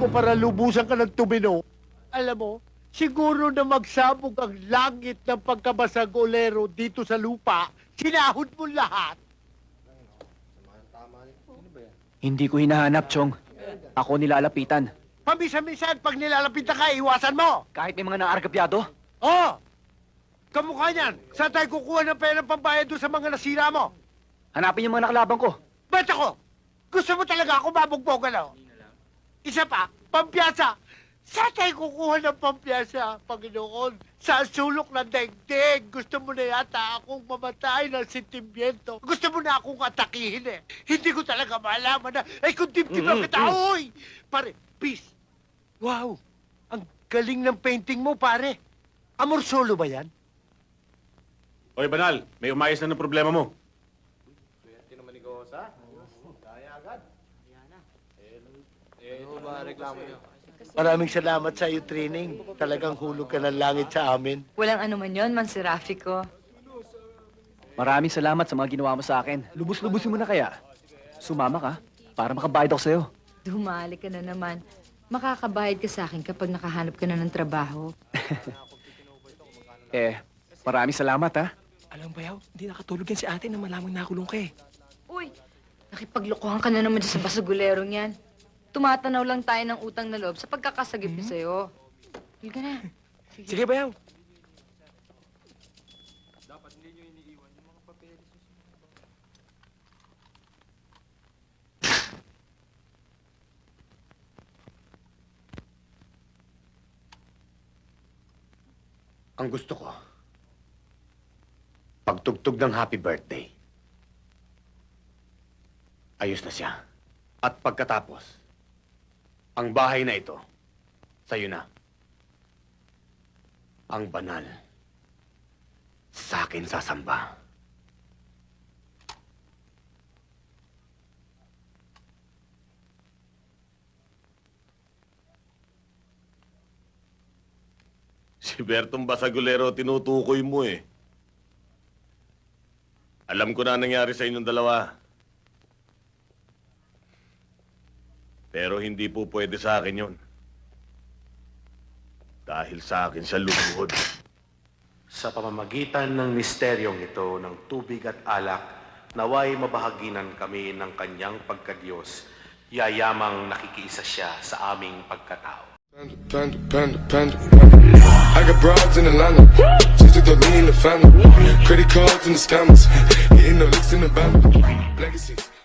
ko para lubusan ka ng tumino. Alam mo, siguro na magsabog ang langit ng pagkabasagolero dito sa lupa, sinahod mo lahat. Hindi ko hinahanap, Chong. Ako nilalapitan. Pamisa-misan, pag nilalapitan ka, iwasan mo. Kahit may mga naargabyado. Oh! Kamukha niyan, saan tayo kukuha ng pera pambayad doon sa mga nasira mo? Hanapin yung mga nakalabang ko. Ba't ako? Gusto mo talaga ako mabugbogan, no? Isa pa, pampiyasa. Saan tayo kukuha ng pampiyasa, Panginoon? Sa sulok ng daigdig. Gusto mo na yata akong mamatay ng sentimiento. Gusto mo na akong atakihin eh. Hindi ko talaga malaman na, ay kung dibdib ang kita, oy! Pare, peace. Wow, ang galing ng painting mo, pare. Amor solo ba yan? Oy, Banal, may umayos na ng problema mo. Maraming salamat sa iyo, training. Talagang hulog ka ng langit sa amin. Walang anuman yon, Mansirafi ko. Maraming salamat sa mga ginawa mo sa akin. Lubos-lubusin mo na kaya. Sumama ka para makabayad ako sa'yo. Dumali ka na naman. Makakabayad ka sa akin kapag nakahanap ka na ng trabaho. Maraming salamat, ha? Alam mo, Bayaw, hindi nakatulog yan si ate na malamang nakulong ka eh. Uy, nakipaglokohan ka na naman dyan sa basugulerong yan. Tumatanaw lang tayo ng utang na loob sa pagkakasagip niya sa'yo. Halika na. Sige, Bayaw. Ang gusto ko, pagtugtog ng happy birthday, ayos na siya. At pagkatapos, ang bahay na ito, sa'yo na. Ang banal, sa akin sasamba. Si Bertong Basagolero tinutukoy mo eh. Alam ko na nangyari sa inyong dalawa. Pero hindi po pwede sa akin yun. Dahil sa akin sa lumuhod. Sa pamamagitan ng misteryong ito ng tubig at alak, naway mabahaginan kami ng kanyang pagkadiyos, yayamang nakikiisa siya sa aming pagkatao. Panda. I got broads in Atlanta, just to throw me in the family. Credit cards and the scammers, hitting the licks in the band. Legacies.